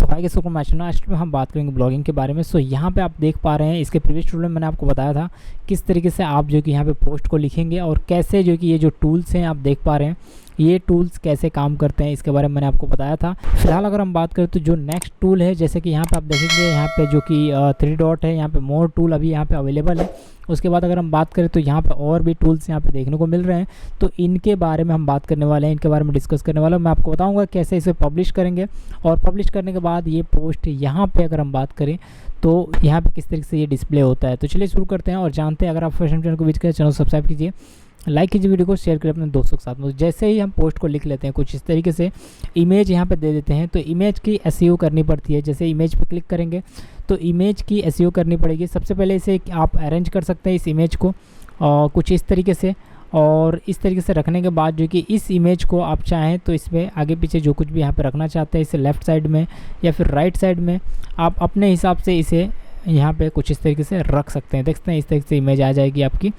Hi guys, आज में हम बात करेंगे ब्लॉगिंग के बारे में। सो यहाँ पे आप देख पा रहे हैं, इसके प्रीवियस ट्यूटोरियल में मैंने आपको बताया था किस तरीके से आप जो कि यहाँ पे पोस्ट को लिखेंगे और कैसे जो कि ये जो टूल्स हैं आप देख पा रहे हैं ये टूल्स कैसे काम करते हैं, इसके बारे में मैंने आपको बताया था। फिलहाल अगर हम बात करें तो जो नेक्स्ट टूल है, जैसे कि यहाँ पे आप देखेंगे यहाँ पे जो कि 3 डॉट है, यहाँ पे मोर टूल अभी यहाँ पे अवेलेबल है। उसके बाद अगर हम बात करें तो यहाँ पे और भी टूल्स यहाँ पे देखने को मिल रहे हैं, तो इनके बारे में हम बात करने वाले हैं, इनके बारे में डिस्कस करने वाला हूँ। मैं आपको बताऊँगा कैसे इसे पब्लिश करेंगे और पब्लिश करने के बाद ये पोस्ट यहाँ पर अगर हम बात करें तो यहाँ पे किस तरीके से ये डिस्प्ले होता है। तो चलिए शुरू करते हैं और जानते हैं। अगर आप फर्स्ट चैनल को विजिट करें, चैनल सब्सक्राइब कीजिए, लाइक कीजिए, वीडियो को शेयर करें अपने दोस्तों के साथ में। जैसे ही हम पोस्ट को लिख लेते हैं कुछ इस तरीके से, इमेज यहाँ पे दे देते हैं, तो इमेज की एसईओ करनी पड़ती है। जैसे इमेज पे क्लिक करेंगे तो इमेज की एसईओ करनी पड़ेगी। सबसे पहले इसे आप अरेंज कर सकते हैं इस इमेज को कुछ इस तरीके से, और इस तरीके से रखने के बाद जो कि इस इमेज को आप चाहें तो इसमें आगे पीछे जो कुछ भी यहाँ पे रखना चाहते हैं, इसे लेफ़्ट साइड में या फिर राइट साइड में आप अपने हिसाब से इसे यहाँ पे कुछ इस तरीके से रख सकते हैं। देखते हैं इस तरीके से इमेज आ जाएगी आपकी,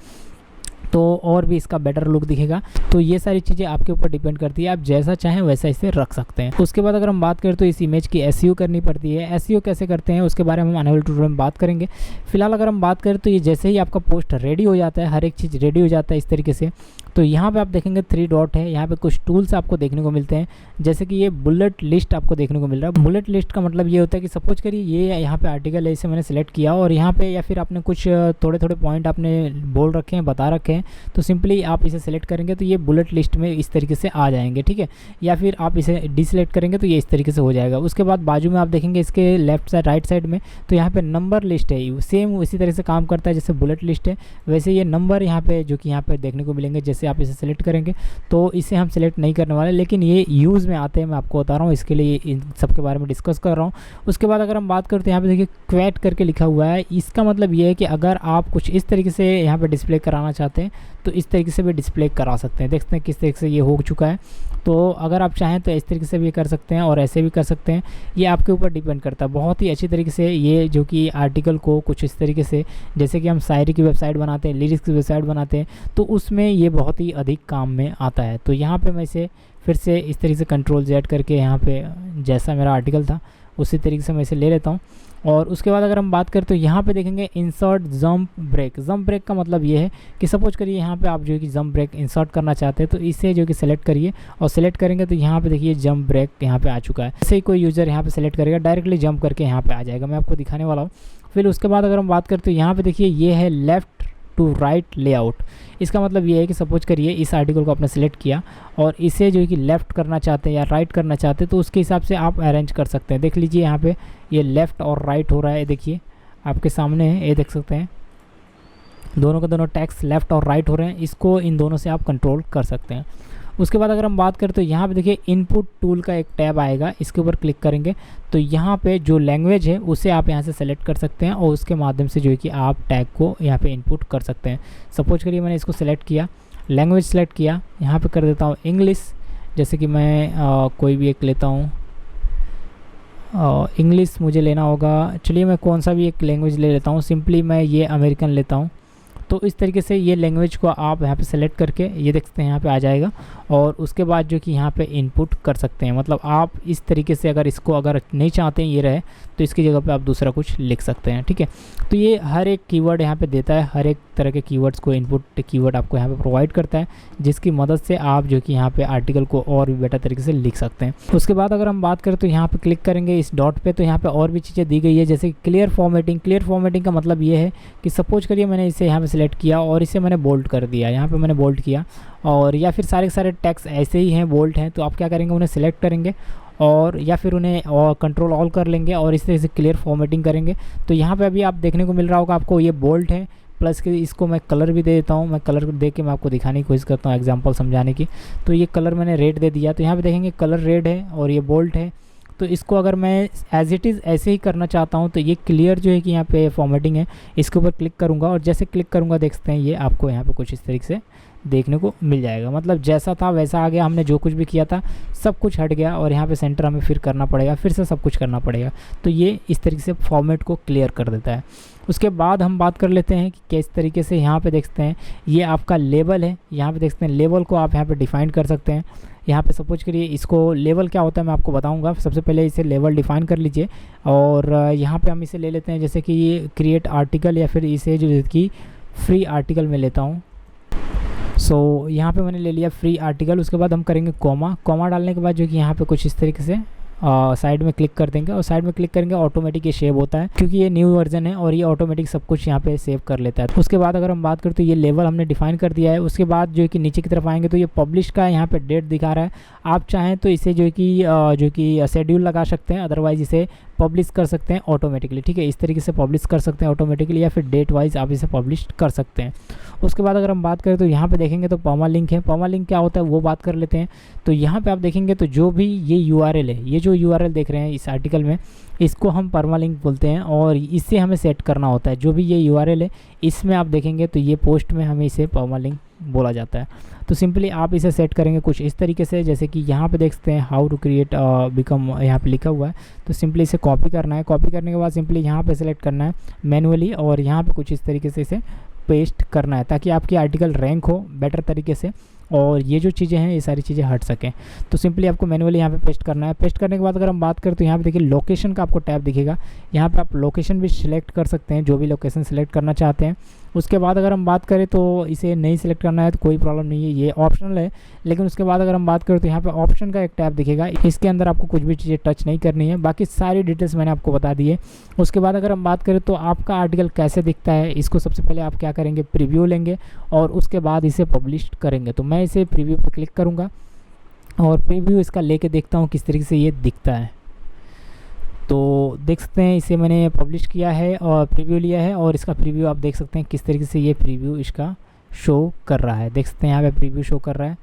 तो और भी इसका बेटर लुक दिखेगा। तो ये सारी चीज़ें आपके ऊपर डिपेंड करती है, आप जैसा चाहें वैसा इसे रख सकते हैं। उसके बाद अगर हम बात करें तो इस इमेज की एसईओ करनी पड़ती है। एसईओ कैसे करते हैं उसके बारे में हम आने वाले ट्यूटोरियल में बात करेंगे। फिलहाल अगर हम बात करें तो ये जैसे ही आपका पोस्ट रेडी हो जाता है, हर एक चीज़ रेडी हो जाता है इस तरीके से, तो यहाँ पे आप देखेंगे 3 डॉट है, यहाँ पे कुछ टूल्स आपको देखने को मिलते हैं। जैसे कि ये बुलेट लिस्ट आपको देखने को मिल रहा है। बुलेट लिस्ट का मतलब ये होता है कि सपोज करिए ये यहाँ पे आर्टिकल है, इसे मैंने सेलेक्ट किया और यहाँ पे या फिर आपने कुछ थोड़े थोड़े पॉइंट आपने बोल रखे हैं, बता रखे हैं, तो सिंपली आप इसे सेलेक्ट करेंगे तो ये बुलेट लिस्ट में इस तरीके से आ जाएंगे, ठीक है। या फिर आप इसे डिसलेक्ट करेंगे तो ये इस तरीके से हो जाएगा। उसके बाद बाजू में आप देखेंगे इसके लेफ्ट साइड राइट साइड में, तो यहाँ पे नंबर लिस्ट है, सेम उसी तरह से काम करता है जैसे बुलेट लिस्ट है, वैसे ये नंबर यहाँ पे जो कि यहाँ पे देखने को मिलेंगे। जैसे आप इसे सेलेक्ट करेंगे तो इसे हम सेलेक्ट नहीं करने वाले, लेकिन ये यूज़ में आते हैं, मैं आपको बता रहा हूँ, इसके लिए इन सब के बारे में डिस्कस कर रहा हूँ। उसके बाद अगर हम बात करते हैं यहाँ पे देखिए क्वेट करके लिखा हुआ है। इसका मतलब ये है कि अगर आप कुछ इस तरीके से यहाँ पे डिस्प्ले कराना चाहते हैं तो इस तरीके से भी डिस्प्ले करा सकते हैं। देखते हैं किस तरीके से ये हो चुका है। तो अगर आप चाहें तो इस तरीके से भी कर सकते हैं और ऐसे भी कर सकते हैं, ये आपके ऊपर डिपेंड करता है। बहुत ही अच्छी तरीके से ये जो कि आर्टिकल को कुछ इस तरीके से, जैसे कि हम शायरी की वेबसाइट बनाते हैं, लिरिक्स की वेबसाइट बनाते हैं, तो उसमें ये बहुत ही अधिक काम में आता है। तो यहाँ पे मैं इसे फिर से इस तरीके से Ctrl+Z करके यहाँ पे जैसा मेरा आर्टिकल था उसी तरीके से मैं इसे ले लेता हूँ। और उसके बाद अगर हम बात करें तो यहाँ पे देखेंगे insert jump break. Jump break का मतलब ये है कि सपोज करिए यहाँ पे आप जो कि जंप ब्रेक इंसर्ट करना चाहते हैं, तो इसे जो कि सेलेक्ट करिए और सेलेक्ट करेंगे तो यहाँ पे देखिए जंप ब्रेक यहाँ पे आ चुका है। जैसे ही कोई यूज़र यहाँ पे सेलेक्ट करेगा डायरेक्टली जंप करके यहाँ पे आ जाएगा। मैं आपको दिखाने वाला हूँ। फिर उसके बाद अगर हम बात करें तो यहाँ पे देखिए ये है लेफ़्ट टू राइट लेआउट। इसका मतलब ये है कि सपोज करिए इस आर्टिकल को आपने सेलेक्ट किया और इसे जो है कि लेफ़्ट करना चाहते हैं या राइट करना चाहते हैं, तो उसके हिसाब से आप अरेंज कर सकते हैं। देख लीजिए यहाँ पे ये लेफ़्ट और राइट हो रहा है, देखिए आपके सामने है, ये देख सकते हैं दोनों के दोनों टेक्स्ट लेफ़्ट और राइट हो रहे हैं। इसको इन दोनों से आप कंट्रोल कर सकते हैं। उसके बाद अगर हम बात करें तो यहाँ पे देखिए इनपुट टूल का एक टैब आएगा, इसके ऊपर क्लिक करेंगे तो यहाँ पे जो लैंग्वेज है उसे आप यहाँ से सेलेक्ट कर सकते हैं और उसके माध्यम से जो है कि आप टैग को यहाँ पे इनपुट कर सकते हैं। सपोज करिए मैंने इसको सेलेक्ट किया, लैंग्वेज सेलेक्ट किया, यहाँ पे कर देता हूँ इंग्लिश। जैसे कि मैं कोई भी एक लेता हूँ, इंग्लिश मुझे लेना होगा, चलिए मैं कौन सा भी एक लैंग्वेज ले लेता हूँ, सिंपली मैं ये अमेरिकन लेता हूँ। तो इस तरीके से ये लैंग्वेज को आप यहाँ पे सेलेक्ट करके ये देखते हैं यहाँ पे आ जाएगा और उसके बाद जो कि यहाँ पे इनपुट कर सकते हैं। मतलब आप इस तरीके से अगर इसको अगर नहीं चाहते हैं ये रहे तो इसकी जगह पे आप दूसरा कुछ लिख सकते हैं, ठीक है। तो ये हर एक कीवर्ड यहाँ पे देता है, हर एक तरह के कीवर्ड्स को इनपुट कीवर्ड आपको यहाँ पे प्रोवाइड करता है, जिसकी मदद से आप जो कि यहाँ पे आर्टिकल को और भी बेटर तरीके से लिख सकते हैं। उसके बाद अगर हम बात करें तो यहाँ पे क्लिक करेंगे इस डॉट पे, तो यहाँ पे और भी चीज़ें दी गई है, जैसे क्लियर फॉर्मेटिंग। क्लियर फॉर्मेटिंग का मतलब ये है कि सपोज करिए मैंने इसे यहाँ पे सेलेक्ट किया और इसे मैंने बोल्ड कर दिया, यहाँ पे मैंने बोल्ड किया, और या फिर सारे के सारे टेक्स्ट ऐसे ही हैं बोल्ड हैं, तो आप क्या करेंगे उन्हें सेलेक्ट करेंगे और या फिर उन्हें कंट्रोल ऑल कर लेंगे और इस तरह से क्लियर फॉर्मेटिंग करेंगे। तो यहाँ पे अभी आप देखने को मिल रहा होगा आपको ये बोल्ड है, प्लस कि इसको मैं कलर भी दे देता हूँ। मैं कलर दे के मैं आपको दिखाने की कोशिश करता हूँ एग्जांपल समझाने की। तो ये कलर मैंने रेड दे दिया, तो यहाँ पे देखेंगे कलर रेड है और ये बोल्ड है। तो इसको अगर मैं एज इट इज़ ऐसे ही करना चाहता हूँ तो ये क्लियर जो है कि यहाँ पे फॉर्मेटिंग है, इसके ऊपर क्लिक करूँगा और जैसे क्लिक करूँगा देखते हैं ये आपको यहाँ पे कुछ इस तरीके से देखने को मिल जाएगा। मतलब जैसा था वैसा आ गया, हमने जो कुछ भी किया था सब कुछ हट गया और यहाँ पे सेंटर हमें फिर करना पड़ेगा, फिर से सब कुछ करना पड़ेगा। तो ये इस तरीके से फॉर्मेट को क्लियर कर देता है। उसके बाद हम बात कर लेते हैं कि किस तरीके से यहाँ पे देखते हैं ये आपका लेबल है। यहाँ पे देखते हैं लेबल को आप यहाँ पे डिफाइन कर सकते हैं। यहाँ पे सपोज करिए इसको लेवल क्या होता है मैं आपको बताऊंगा। सबसे पहले इसे लेवल डिफाइन कर लीजिए और यहाँ पे हम इसे ले लेते हैं जैसे कि ये क्रिएट आर्टिकल, या फिर इसे जो कि फ्री आर्टिकल में लेता हूँ। सो यहाँ पे मैंने ले लिया फ्री आर्टिकल। उसके बाद हम करेंगे कॉमा डालने के बाद जो कि यहाँ पे कुछ इस तरीके से साइड में क्लिक कर देंगे, और साइड में क्लिक करेंगे ऑटोमेटिक ये सेव होता है, क्योंकि ये न्यू वर्जन है और ये ऑटोमेटिक सब कुछ यहाँ पे सेव कर लेता है। उसके बाद अगर हम बात करें तो ये लेवल हमने डिफाइन कर दिया है। उसके बाद जो कि नीचे की तरफ आएंगे तो ये पब्लिश का यहाँ पे डेट दिखा रहा है। आप चाहें तो इसे जो कि शेड्यूल लगा सकते हैं, अदरवाइज इसे पब्लिश कर सकते हैं ऑटोमेटिकली, ठीक है। इस तरीके से पब्लिश कर सकते हैं ऑटोमेटिकली, या फिर डेट वाइज आप इसे पब्लिश कर सकते हैं। उसके बाद अगर हम बात करें तो यहाँ पे देखेंगे तो परमालिंक है। परमालिंक क्या होता है वो बात कर लेते हैं। तो यहाँ पे आप देखेंगे तो जो भी ये यूआरएल है, ये जो यूआरएल देख रहे हैं इस आर्टिकल में, इसको हम परमालिंक बोलते हैं और इससे हमें सेट करना होता है। जो भी ये यूआरएल है इसमें आप देखेंगे तो ये पोस्ट में हमें इसे परमालिंक बोला जाता है। तो सिंपली आप इसे सेट करेंगे कुछ इस तरीके से, जैसे कि यहाँ पे देख सकते हैं हाउ टू क्रिएट बिकम, यहाँ पे लिखा हुआ है। तो सिंपली इसे कॉपी करना है। कॉपी करने के बाद सिंपली यहाँ पे सेलेक्ट करना है मैनुअली, और यहाँ पे कुछ इस तरीके से इसे पेस्ट करना है ताकि आपकी आर्टिकल रैंक हो बेटर तरीके से और ये जो चीज़ें हैं ये सारी चीज़ें हट सकें। तो सिंपली आपको मैनुअली यहाँ पे पेस्ट करना है। पेस्ट करने के बाद अगर हम बात करें तो यहाँ पे देखिए लोकेशन का आपको टैब दिखेगा। यहाँ पे आप लोकेशन भी सिलेक्ट कर सकते हैं, जो भी लोकेशन सिलेक्ट करना चाहते हैं। उसके बाद अगर हम बात करें तो इसे नहीं सिलेक्ट करना है तो कोई प्रॉब्लम नहीं है, ये ऑप्शनल है। लेकिन उसके बाद अगर हम बात करें तो यहाँ पे ऑप्शन का एक टैब दिखेगा, इसके अंदर आपको कुछ भी चीज़ें टच नहीं करनी है, बाकी सारी डिटेल्स मैंने आपको बता दी है। उसके बाद अगर हम बात करें तो आपका आर्टिकल कैसे दिखता है, इसको सबसे पहले आप क्या करेंगे, प्रीव्यू लेंगे और उसके बाद इसे पब्लिश करेंगे। तो मैं इसे प्रीव्यू पर क्लिक करूँगा और प्रीव्यू इसका लेके देखता हूँ किस तरीके से ये दिखता है। तो देख सकते हैं इसे मैंने पब्लिश किया है और प्रीव्यू लिया है, और इसका प्रीव्यू आप देख सकते हैं किस तरीके से ये प्रीव्यू इसका शो कर रहा है। देख सकते हैं यहाँ पे प्रीव्यू शो कर रहा है,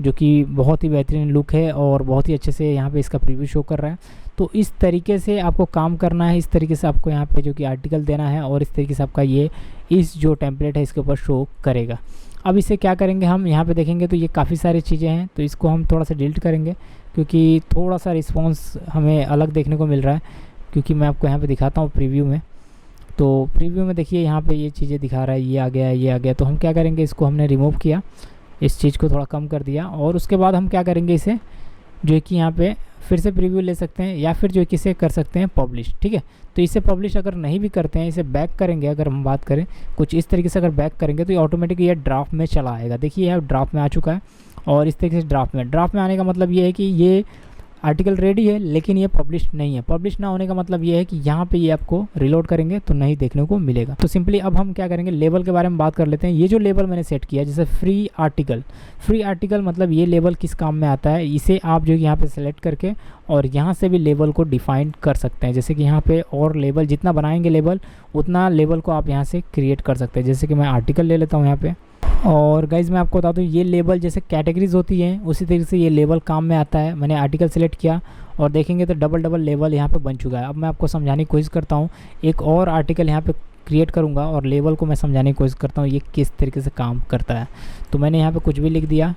जो कि बहुत ही बेहतरीन लुक है और बहुत ही अच्छे से यहाँ पे इसका प्रीव्यू शो कर रहा है। तो इस तरीके से आपको काम करना है, इस तरीके से आपको यहाँ पे जो कि आर्टिकल देना है और इस तरीके से आपका ये इस जो टेम्पलेट है इसके ऊपर शो करेगा। अब इसे क्या करेंगे, हम यहाँ पे देखेंगे तो ये काफ़ी सारी चीज़ें हैं, तो इसको हम थोड़ा सा डिलीट करेंगे क्योंकि थोड़ा सा रिस्पॉन्स हमें अलग देखने को मिल रहा है। क्योंकि मैं आपको यहाँ पे दिखाता हूँ प्रीव्यू में, तो प्रीव्यू में देखिए यहाँ पे ये चीज़ें दिखा रहा है, ये आ गया ये आ गया। तो हम क्या करेंगे, इसको हमने रिमूव किया, इस चीज़ को थोड़ा कम कर दिया, और उसके बाद हम क्या करेंगे, इसे जो है कि यहाँ पे फिर से प्रीव्यू ले सकते हैं या फिर जो है कि इसे कर सकते हैं पब्लिश, ठीक है। तो इसे पब्लिश अगर नहीं भी करते हैं, इसे बैक करेंगे, अगर हम बात करें कुछ इस तरीके से अगर बैक करेंगे तो ये ऑटोमेटिक ये ड्राफ्ट में चला आएगा। देखिए यह ड्राफ्ट में आ चुका है, और इस तरीके से ड्राफ्ट में आने का मतलब ये है कि ये आर्टिकल रेडी है लेकिन ये पब्लिश नहीं है। पब्लिश ना होने का मतलब ये है कि यहाँ पे ये आपको रिलोड करेंगे तो नहीं देखने को मिलेगा। तो सिंपली अब हम क्या करेंगे, लेबल के बारे में बात कर लेते हैं। ये जो लेबल मैंने सेट किया जैसे फ्री आर्टिकल मतलब ये लेबल किस काम में आता है, इसे आप जो यहाँ पे सेलेक्ट करके और यहाँ से भी लेबल को डिफाइन कर सकते हैं। जैसे कि यहाँ पे और लेबल जितना बनाएंगे लेबल उतना लेबल को आप यहाँ से क्रिएट कर सकते हैं। जैसे कि मैं आर्टिकल ले लेता हूँ यहाँ पे, और गाइज़ मैं आपको बता दूँ ये लेबल जैसे कैटेगरीज होती हैं उसी तरीके से ये लेबल काम में आता है। मैंने आर्टिकल सेलेक्ट किया और देखेंगे तो डबल लेबल यहाँ पे बन चुका है। अब मैं आपको समझाने की कोशिश करता हूँ, एक और आर्टिकल यहाँ पे क्रिएट करूँगा और लेबल को मैं समझाने की कोशिश करता हूँ ये किस तरीके से काम करता है। तो मैंने यहाँ पर कुछ भी लिख दिया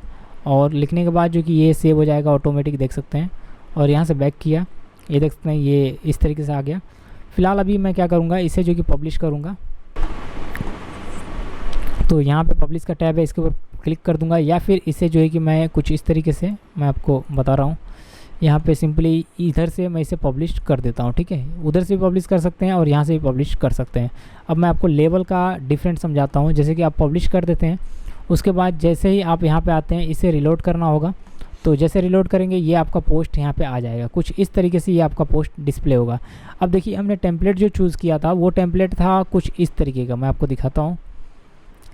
और लिखने के बाद जो कि ये सेव हो जाएगा ऑटोमेटिक, देख सकते हैं। और यहाँ से बैक किया, ये देख सकते हैं ये इस तरीके से आ गया। फ़िलहाल अभी मैं क्या करूँगा, इसे जो कि पब्लिश करूँगा, तो यहाँ पे पब्लिश का टैब है, इसके ऊपर क्लिक कर दूंगा, या फिर इसे जो है कि मैं कुछ इस तरीके से मैं आपको बता रहा हूँ, यहाँ पे सिंपली इधर से मैं इसे पब्लिश कर देता हूँ, ठीक है। उधर से भी पब्लिश कर सकते हैं और यहाँ से भी पब्लिश कर सकते हैं। अब मैं आपको लेबल का डिफरेंट समझाता हूँ। जैसे कि आप पब्लिश कर देते हैं, उसके बाद जैसे ही आप यहाँ पर आते हैं इसे रिलोड करना होगा। तो जैसे रिलोड करेंगे ये आपका पोस्ट यहाँ पे आ जाएगा, कुछ इस तरीके से ये आपका पोस्ट डिस्प्ले होगा। अब देखिए हमने टेम्पलेट जो चूज़ किया था वो टेम्पलेट था कुछ इस तरीके का, मैं आपको दिखाता हूँ।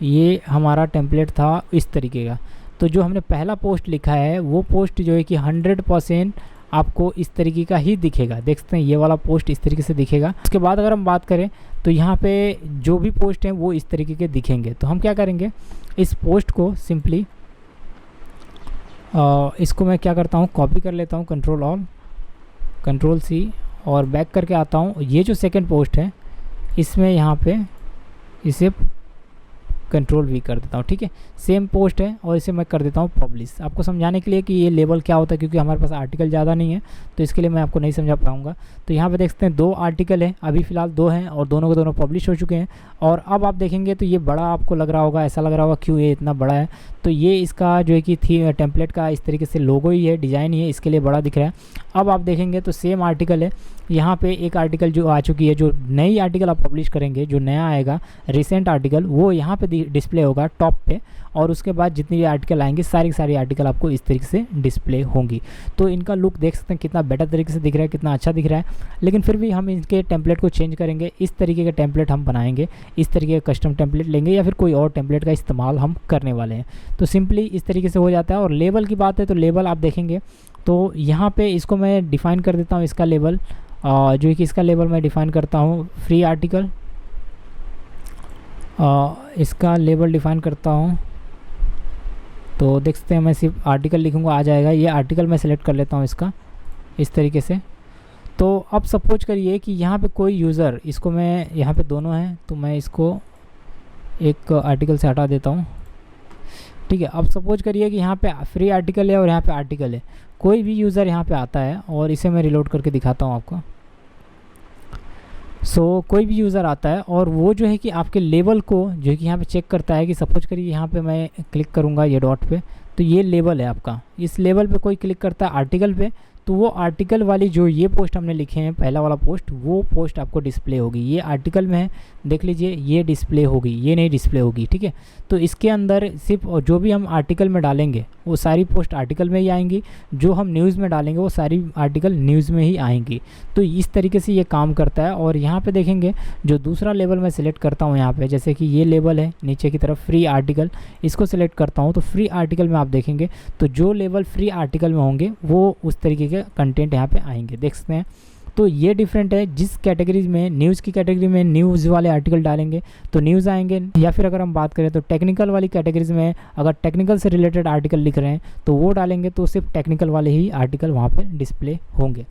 ये हमारा टेम्पलेट था इस तरीके का। तो जो हमने पहला पोस्ट लिखा है वो पोस्ट जो है कि 100% आपको इस तरीके का ही दिखेगा। देख सकते हैं ये वाला पोस्ट इस तरीके से दिखेगा। उसके बाद अगर हम बात करें तो यहाँ पे जो भी पोस्ट हैं वो इस तरीके के दिखेंगे। तो हम क्या करेंगे, इस पोस्ट को सिंपली इसको मैं क्या करता हूँ, कॉपी कर लेता हूँ, कंट्रोल C और बैक करके आता हूँ। ये जो सेकंड पोस्ट है इसमें यहाँ पे इसे कंट्रोल वी कर देता हूँ, ठीक है। सेम पोस्ट है और इसे मैं कर देता हूँ पब्लिश, आपको समझाने के लिए कि ये लेबल क्या होता है, क्योंकि हमारे पास आर्टिकल ज़्यादा नहीं है तो इसके लिए मैं आपको नहीं समझा पाऊँगा। तो यहाँ पे देख सकते हैं 2 आर्टिकल है, अभी फ़िलहाल 2 हैं और दोनों के दोनों पब्लिश हो चुके हैं। और अब आप देखेंगे तो ये बड़ा आपको लग रहा होगा, ऐसा लग रहा होगा क्यों ये इतना बड़ा है, तो ये इसका जो है कि थी टेम्पलेट का इस तरीके से लोगो ही है, डिज़ाइन ही है, इसके लिए बड़ा दिख रहा है। अब आप देखेंगे तो सेम आर्टिकल है, यहाँ पे एक आर्टिकल जो आ चुकी है, जो नई आर्टिकल आप पब्लिश करेंगे, जो नया आएगा रिसेंट आर्टिकल, वो यहाँ पे डिस्प्ले होगा टॉप पे, और उसके बाद जितनी भी आर्टिकल आएंगे सारी सारी आर्टिकल आपको इस तरीके से डिस्प्ले होंगी। तो इनका लुक देख सकते हैं कितना बेटर तरीके से दिख रहा है, कितना अच्छा दिख रहा है। लेकिन फिर भी हम इनके टेम्पलेट को चेंज करेंगे, इस तरीके के टेम्पलेट हम बनाएंगे, इस तरीके का कस्टम टेम्पलेट लेंगे या फिर कोई और टेम्पलेट का इस्तेमाल हम करने वाले हैं। तो सिंपली इस तरीके से हो जाता है। और लेबल की बात है तो लेबल आप देखेंगे तो यहाँ पे इसको मैं डिफ़ाइन कर देता हूँ, इसका लेबल जो है कि इसका लेबल मैं डिफ़ाइन करता हूँ फ्री आर्टिकल, इसका लेबल डिफ़ाइन करता हूँ। तो देख सकते हैं मैं सिर्फ आर्टिकल लिखूँगा आ जाएगा, ये आर्टिकल मैं सेलेक्ट कर लेता हूँ इसका इस तरीके से। तो अब सपोज करिए कि यहाँ पे कोई यूज़र, इसको मैं यहाँ पे दोनों हैं तो मैं इसको एक आर्टिकल से हटा देता हूँ, ठीक है। अब सपोज करिए कि यहाँ पे फ्री आर्टिकल है और यहाँ पे आर्टिकल है, कोई भी यूज़र यहाँ पे आता है और इसे मैं रिलोड करके दिखाता हूँ आपको। कोई भी यूज़र आता है और वो जो है कि आपके लेबल को जो है कि यहाँ पे चेक करता है कि सपोज करिए यहाँ पे मैं क्लिक करूँगा ये डॉट पे, तो ये लेबल है आपका, इस लेबल पे कोई क्लिक करता है आर्टिकल पे, तो वो आर्टिकल वाली जो ये पोस्ट हमने लिखे हैं पहला वाला पोस्ट, वो पोस्ट आपको डिस्प्ले होगी। ये आर्टिकल में है, देख लीजिए ये डिस्प्ले होगी, ये नहीं डिस्प्ले होगी, ठीक है। तो इसके अंदर सिर्फ जो भी हम आर्टिकल में डालेंगे वो सारी पोस्ट आर्टिकल में ही आएंगी, जो हम न्यूज़ में डालेंगे वो सारी आर्टिकल न्यूज़ में ही आएंगी। तो इस तरीके से ये काम करता है। और यहाँ पे देखेंगे जो दूसरा लेबल मैं सिलेक्ट करता हूँ यहाँ पे, जैसे कि ये लेबल है नीचे की तरफ फ्री आर्टिकल, इसको सिलेक्ट करता हूँ तो फ्री आर्टिकल में आप देखेंगे तो जो लेबल फ्री आर्टिकल में होंगे वो उस तरीके के कंटेंट यहाँ पे आएंगे, देख सकते हैं। तो ये डिफरेंट है, जिस कैटेगरीज में न्यूज़ की कैटेगरी में न्यूज़ वाले आर्टिकल डालेंगे तो न्यूज़ आएंगे, या फिर अगर हम बात करें तो टेक्निकल वाली कैटेगरीज में अगर टेक्निकल से रिलेटेड आर्टिकल लिख रहे हैं तो वो डालेंगे तो सिर्फ टेक्निकल वाले ही आर्टिकल वहाँ पे डिस्प्ले होंगे।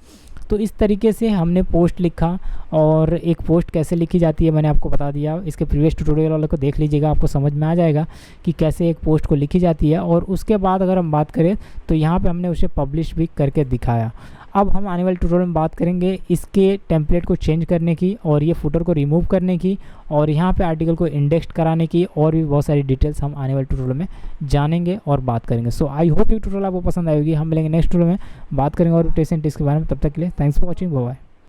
तो इस तरीके से हमने पोस्ट लिखा, और एक पोस्ट कैसे लिखी जाती है मैंने आपको बता दिया। इसके प्रीवियस ट्यूटोरियल वाले को देख लीजिएगा, आपको समझ में आ जाएगा कि कैसे एक पोस्ट को लिखी जाती है। और उसके बाद अगर हम बात करें तो यहाँ पे हमने उसे पब्लिश भी करके दिखाया। अब हम आने वाले ट्यूटोरियल में बात करेंगे इसके टेम्पलेट को चेंज करने की, और ये फुटर को रिमूव करने की, और यहाँ पे आर्टिकल को इंडेक्स कराने की, और भी बहुत सारी डिटेल्स हम आने वाले ट्यूटोरियल में जानेंगे और बात करेंगे। सो आई होप ये ट्यूटोरियल आपको पसंद आएगी। हम मिलेंगे नेक्स्ट ट्यूटोरियल में, बात करेंगे और टेस्ट एंड टिप्स के बारे में। तब तक के लिए thanks for watching, bye bye.